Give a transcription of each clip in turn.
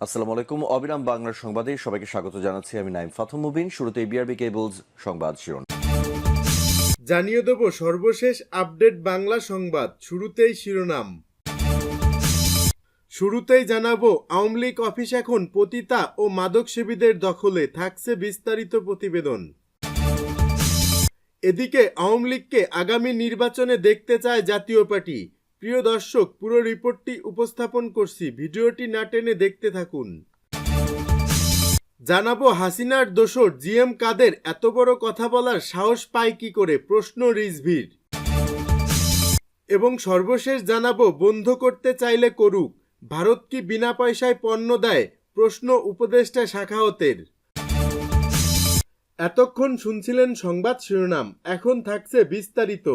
আসসালামু আলাইকুম। অবিরাম বাংলার সংবাদে সবাইকে স্বাগত জানাচ্ছি। আমি নাইম ফাথম মুবিন। শুরুতেই বিআরবি কেবলস সংবাদ শিরোনাম। জানিয়ে দেব সর্বশেষ আপডেট বাংলা সংবাদ। শুরুতেই শিরোনাম। শুরুতেই জানাবো আওয়ামী লীগ অফিস এখন পতিতা ও মাদকসেবীদের দখলে, থাকছে বিস্তারিত প্রতিবেদন। এদিকে আওয়ামী লীগকে আগামী নির্বাচনে দেখতে চায় জাতীয় পার্টি। প্রিয় দর্শক, পুরো রিপোর্টটি উপস্থাপন করছি, ভিডিওটি না টেনে দেখতে থাকুন। জানাবো হাসিনার দোসর জিএম কাদের এত বড় কথা বলার সাহস পায় কি করে, প্রশ্ন রিজভির। এবং সর্বশেষ জানাবো বন্ধ করতে চাইলে করুক, ভারত কি বিনা পয়সায় পণ্য দেয়, প্রশ্ন উপদেষ্টা শাখাওয়াতের। এতক্ষণ শুনছিলেন সংবাদ শিরোনাম, এখন থাকছে বিস্তারিত।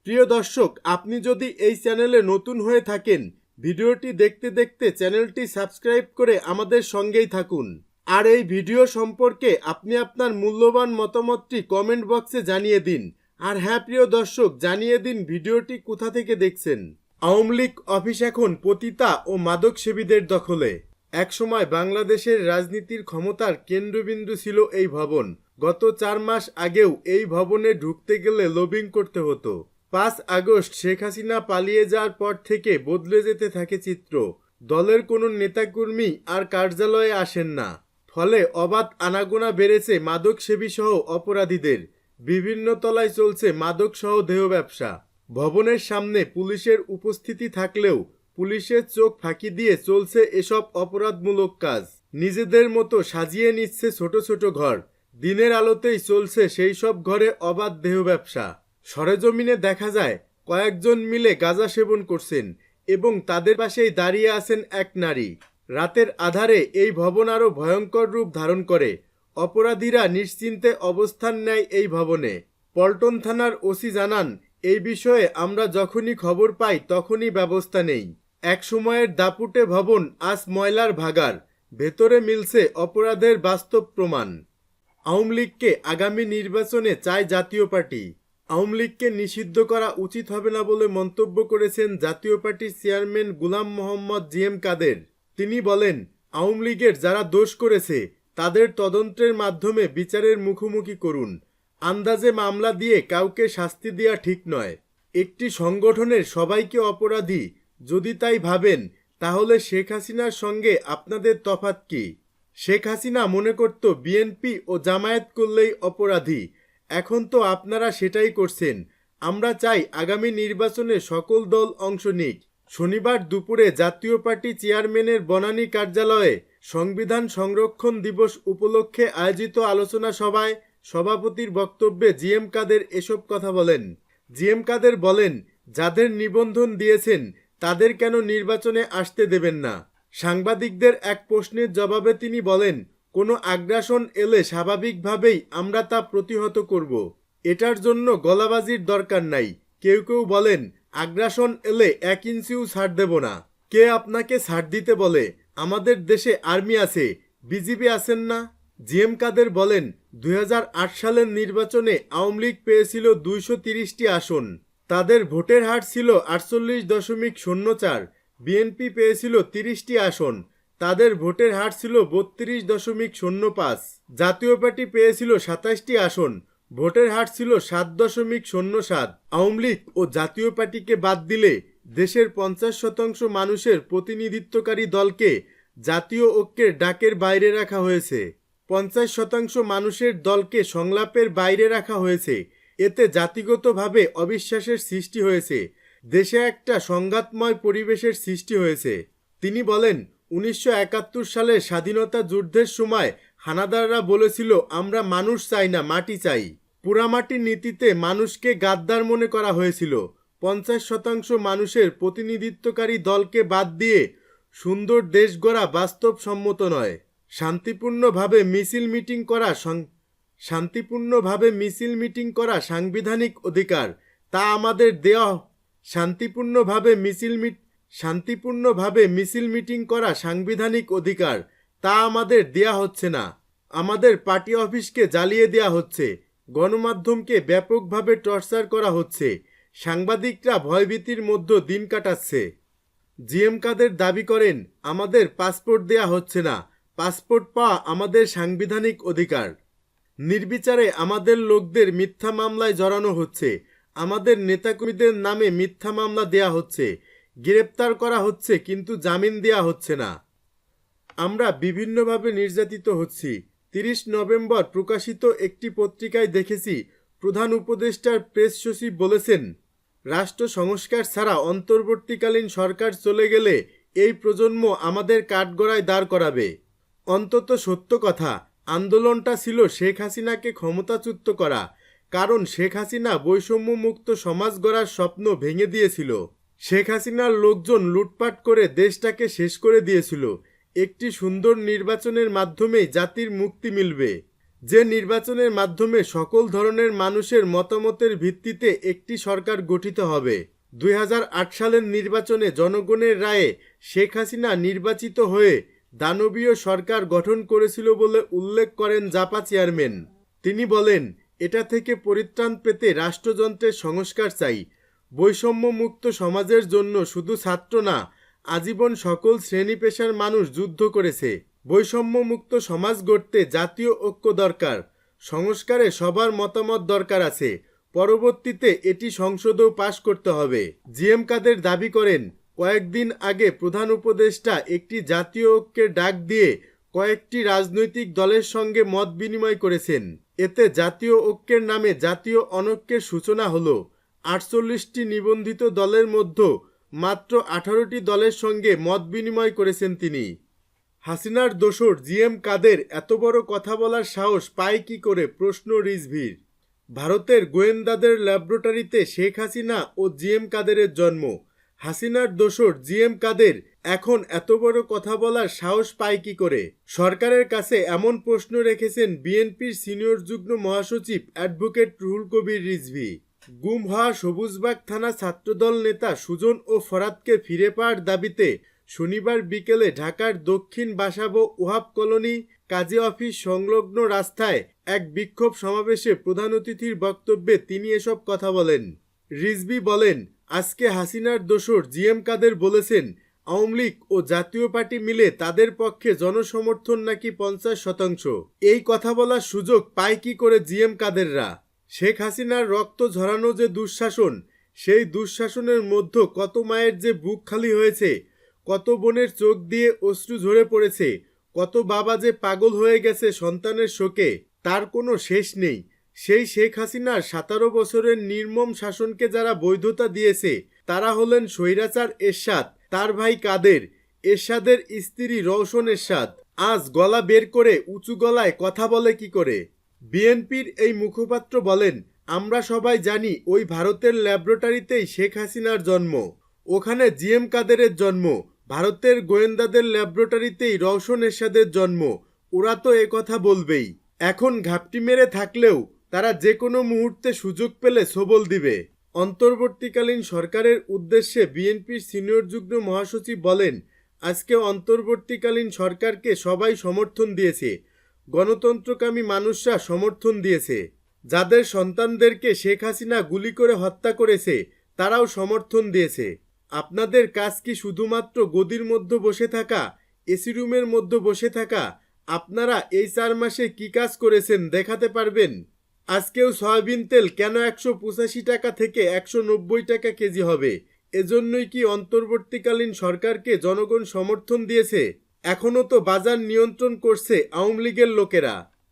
প্রিয় দর্শক, আপনি যদি এই চ্যানেলে নতুন হয়ে থাকেন, ভিডিওটি দেখতে দেখতে চ্যানেলটি সাবস্ক্রাইব করে আমাদের সঙ্গেই থাকুন। আর এই ভিডিও সম্পর্কে আপনি আপনার মূল্যবান মতামতটি কমেন্ট বক্সে জানিয়ে দিন। আর হ্যাঁ প্রিয় দর্শক, জানিয়ে দিন ভিডিওটি কোথা থেকে দেখছেন। আওয়ামী লীগ অফিস এখন পতিতা ও মাদকসেবীদের দখলে। একসময় বাংলাদেশের রাজনীতির ক্ষমতার কেন্দ্রবিন্দু ছিল এই ভবন। গত 4 মাস আগেও এই ভবনে ঢুকতে গেলে লবিং করতে হতো। 5 আগস্ট শেখ হাসিনা পালিয়ে যাওয়ার পর থেকে বদলে যেতে থাকে চিত্র। দলের কোনো নেতাকর্মী আর কার্যালয়ে আসেন না। ফলে অবাধ আনাগোনা বেড়েছে মাদকসেবী সহ অপরাধীদের। বিভিন্ন তলায় চলছে মাদক সহ দেহ ব্যবসা। ভবনের সামনে পুলিশের উপস্থিতি থাকলেও পুলিশের চোখ ফাঁকি দিয়ে চলছে এসব অপরাধমূলক কাজ। নিজেদের মতো সাজিয়ে নিচ্ছে ছোট ছোট ঘর। দিনের আলোতেই চলছে সেই সব ঘরে অবাধ দেহ ব্যবসা। সরেজমিনে দেখা যায় কয়েকজন মিলে গাঁজা সেবন করছেন এবং তাদের পাশেই দাঁড়িয়ে আছেন এক নারী। রাতের আধারে এই ভবন আরও ভয়ঙ্কর রূপ ধারণ করে। অপরাধীরা নিশ্চিন্তে অবস্থান নেয় এই ভবনে। পল্টন থানার ওসি জানান, এই বিষয়ে আমরা যখনই খবর পাই তখনই ব্যবস্থা নেই। এক সময়ের দাপুটে ভবন আজ ময়লার ভাগার। ভেতরে মিলছে অপরাধের বাস্তব প্রমাণ। আওয়ামী লীগকে আগামী নির্বাচনে চায় জাতীয় পার্টি। আওয়ামী লীগকে নিষিদ্ধ করা উচিত হবে না বলে মন্তব্য করেছেন জাতীয় পার্টির চেয়ারম্যান গোলাম মোহাম্মদ জিএম কাদের। তিনি বলেন, আওয়ামী লীগের যারা দোষ করেছে তাদের তদন্তের মাধ্যমে বিচারের মুখোমুখি করুন। আন্দাজে মামলা দিয়ে কাউকে শাস্তি দেওয়া ঠিক নয়। একটি সংগঠনের সবাইকে অপরাধী যদি তাই ভাবেন, তাহলে শেখ হাসিনার সঙ্গে আপনাদের তফাৎ কি? শেখ হাসিনা মনে করত বিএনপি ও জামায়াত করলেই অপরাধী। এখন তো আপনারা সেটাই করছেন। আমরা চাই আগামী নির্বাচনে সকল দল অংশ নিক। শনিবার দুপুরে জাতীয় পার্টি চেয়ারম্যানের বনানী কার্যালয়ে সংবিধান সংরক্ষণ দিবস উপলক্ষে আয়োজিত আলোচনা সভায় সভাপতির বক্তব্যে জিএম কাদের এসব কথা বলেন। জিএম কাদের বলেন, যাদের নিবন্ধন দিয়েছেন তাদের কেন নির্বাচনে আসতে দেবেন না? সাংবাদিকদের এক প্রশ্নের জবাবে তিনি বলেন, কোনো আগ্রাসন এলে স্বাভাবিকভাবেই আমরা তা প্রতিহত করব। এটার জন্য গলাবাজির দরকার নাই। কেউ কেউ বলেন, আগ্রাসন এলে 1 ইঞ্চিও ছাড় দেব না। কে আপনাকে ছাড় দিতে বলে? আমাদের দেশে আর্মি আছে, বিজিবি আছেন না? জিএম কাদের বলেন, 2008 সালের নির্বাচনে আওয়ামী লীগ পেয়েছিল 230টি আসন। তাদের ভোটের হার ছিল 48.04। বিএনপি পেয়েছিল 30টি আসন। তাদের ভোটের হার ছিল 32.05। জাতীয় পার্টি পেয়েছিল 27টি আসন। ভোটের হার ছিল 7.07। আওয়ামী লীগ ও জাতীয় পার্টিকে বাদ দিলে দেশের 50% মানুষের প্রতিনিধিত্বকারী দলকে জাতীয় ঐক্যের ডাকের বাইরে রাখা হয়েছে। 50% মানুষের দলকে সংলাপের বাইরে রাখা হয়েছে। এতে জাতিগতভাবে অবিশ্বাসের সৃষ্টি হয়েছে। দেশে একটা সংঘাতময় পরিবেশের সৃষ্টি হয়েছে। তিনি বলেন, 1971 সালের স্বাধীনতা যুদ্ধের সময় হানাদাররা বলেছিল, আমরা মানুষ চাই না, মাটি চাই। পুরামাটির নীতিতে মানুষকে গাদ্দার মনে করা হয়েছিল। 50% মানুষের প্রতিনিধিত্বকারী দলকে বাদ দিয়ে সুন্দর দেশ গড়া বাস্তবসম্মত নয়। শান্তিপূর্ণভাবে মিছিল করা সাংবিধানিক অধিকার, তা আমাদের দেওয়া। শান্তিপূর্ণভাবে মিছিল মিটিং করা সাংবিধানিক অধিকার, তা আমাদের দেয়া হচ্ছে না। আমাদের পার্টি অফিসকে জ্বালিয়ে দেয়া হচ্ছে। গণমাধ্যমকে ব্যাপকভাবে টর্চার করা হচ্ছে। সাংবাদিকরা ভয়ভীতির মধ্যে দিন কাটাচ্ছে। জিএম কাদের দাবি করেন, আমাদের পাসপোর্ট দেয়া হচ্ছে না, পাসপোর্ট পাওয়া আমাদের সাংবিধানিক অধিকার। নির্বিচারে আমাদের লোকদের মিথ্যা মামলায় জড়ানো হচ্ছে, আমাদের নেতাকর্মীদের নামে মিথ্যা মামলা দেয়া হচ্ছে, গ্রেপ্তার করা হচ্ছে কিন্তু জামিন দেয়া হচ্ছে না। আমরা বিভিন্নভাবে নির্যাতিত হচ্ছি। 30 নভেম্বর প্রকাশিত একটি পত্রিকায় দেখেছি, প্রধান উপদেষ্টার প্রেস সচিব বলেছেন, রাষ্ট্র সংস্কার ছাড়া অন্তর্বর্তীকালীন সরকার চলে গেলে এই প্রজন্ম আমাদের কাঠগড়ায় দাঁড় করাবে। অন্তত সত্য কথা, আন্দোলনটা ছিল শেখ হাসিনাকে ক্ষমতাচ্যুত করা, কারণ শেখ হাসিনা বৈষম্যমুক্ত সমাজ গড়ার স্বপ্ন ভেঙে দিয়েছিল। শেখ হাসিনার লোকজন লুটপাট করে দেশটাকে শেষ করে দিয়েছিল। একটি সুন্দর নির্বাচনের মাধ্যমেই জাতির মুক্তি মিলবে, যে নির্বাচনের মাধ্যমে সকল ধরনের মানুষের মতামতের ভিত্তিতে একটি সরকার গঠিত হবে। 2008 সালের নির্বাচনে জনগণের রায়ে শেখ হাসিনা নির্বাচিত হয়ে দানবীয় সরকার গঠন করেছিল বলে উল্লেখ করেন জাপা চেয়ারম্যান। তিনি বলেন, এটা থেকে পরিত্রাণ পেতে রাষ্ট্রযন্ত্রের সংস্কার চাই। বৈষম্যমুক্ত সমাজের জন্য শুধু ছাত্র না, আজীবন সকল শ্রেণী পেশার মানুষ যুদ্ধ করেছে। বৈষম্যমুক্ত সমাজ গড়তে জাতীয় ঐক্য দরকার, সংস্কারে সবার মতামত দরকার আছে, পরবর্তীতে এটি সংসদেও পাশ করতে হবে। জিএম কাদের দাবি করেন, কয়েকদিন আগে প্রধান উপদেষ্টা একটি জাতীয় ঐক্যের ডাক দিয়ে কয়েকটি রাজনৈতিক দলের সঙ্গে মত বিনিময় করেছেন। এতে জাতীয় ঐক্যের নামে জাতীয় অনৈক্যের সূচনা হলো। 48টি নিবন্ধিত দলের মধ্যে মাত্র 18টি দলের সঙ্গে মত বিনিময় করেছেন তিনি। হাসিনার দোসর জিএম কাদের এত বড় কথা বলার সাহস পায় কি করে, প্রশ্ন রিজভির। ভারতের গোয়েন্দাদের ল্যাবরেটরিতে শেখ হাসিনা ও জিএম কাদেরের জন্ম। হাসিনার দোসর জিএম কাদের এখন এত বড় কথা বলার সাহস পায় কি করে? সরকারের কাছে এমন প্রশ্ন রেখেছেন বিএনপির সিনিয়র যুগ্ম মহাসচিব অ্যাডভোকেট রুহুল কবির রিজভী। গুম হওয়া সবুজবাগ থানা ছাত্রদল নেতা সুজন ও ফরাদকে ফিরে পাওয়ার দাবিতে শনিবার বিকেলে ঢাকার দক্ষিণ বাসাবো ওহাব কলোনি কাজী অফিস সংলগ্ন রাস্তায় এক বিক্ষোভ সমাবেশে প্রধান অতিথির বক্তব্যে তিনি এসব কথা বলেন। রিজভী বলেন, আজকে হাসিনার দোসর জিএম কাদের বলেছেন, আওয়ামী লীগ ও জাতীয় পার্টি মিলে তাদের পক্ষে জনসমর্থন নাকি 50%। এই কথা বলার সুযোগ পায় কি করে জিএম কাদেররা? শেখ হাসিনার রক্ত ঝরানো যে দুঃশাসন, সেই দুঃশাসনের মধ্যে কত মায়ের যে বুক খালি হয়েছে, কত বোনের চোখ দিয়ে অশ্রু ঝরে পড়েছে, কত বাবা যে পাগল হয়ে গেছে সন্তানের শোকে, তার কোনো শেষ নেই। সেই শেখ হাসিনার 17 বছরের নির্মম শাসনকে যারা বৈধতা দিয়েছে তারা হলেন স্বৈরাচার এরশাদ, তার ভাই কাদের, এরশাদের স্ত্রী রওশন এরশাদ। আজ গলা বের করে উঁচু গলায় কথা বলে কি করে? বিএনপির এই মুখপাত্র বলেন, আমরা সবাই জানি ওই ভারতের ল্যাবরেটরিতেই শেখ হাসিনার জন্ম, ওখানে জিএম কাদেরের জন্ম, ভারতের গোয়েন্দাদের ল্যাবরেটরিতেই রওশন এরশাদের জন্ম। ওরা তো কথা বলবেই। এখন ঘাপটি মেরে থাকলেও তারা যে কোনো মুহূর্তে সুযোগ পেলে সবল দিবে। অন্তর্বর্তীকালীন সরকারের উদ্দেশ্যে বিএনপির সিনিয়র যুগ্ম মহাসচিব বলেন, আজকে অন্তর্বর্তীকালীন সরকারকে সবাই সমর্থন দিয়েছে, গণতন্ত্রকামী মানুষরা সমর্থন দিয়েছে। যাদের সন্তানদেরকে শেখ হাসিনা গুলি করে হত্যা করেছে তারাও সমর্থন দিয়েছে। আপনাদের কাজ কি শুধুমাত্র গদির মধ্যে বসে থাকা, এসি রুমের মধ্যে বসে থাকা? আপনারা এই 4 মাসে কি কাজ করেছেন দেখাতে পারবেন? আজকেও সয়াবিন তেল কেন 185 টাকা থেকে 190 টাকা কেজি হবে? এজন্যই কি অন্তর্বর্তীকালীন সরকারকে জনগণ সমর্থন দিয়েছে? এখনো তো বাজার নিয়ন্ত্রণ করছে আওয়ামী লীগের লোকেরা।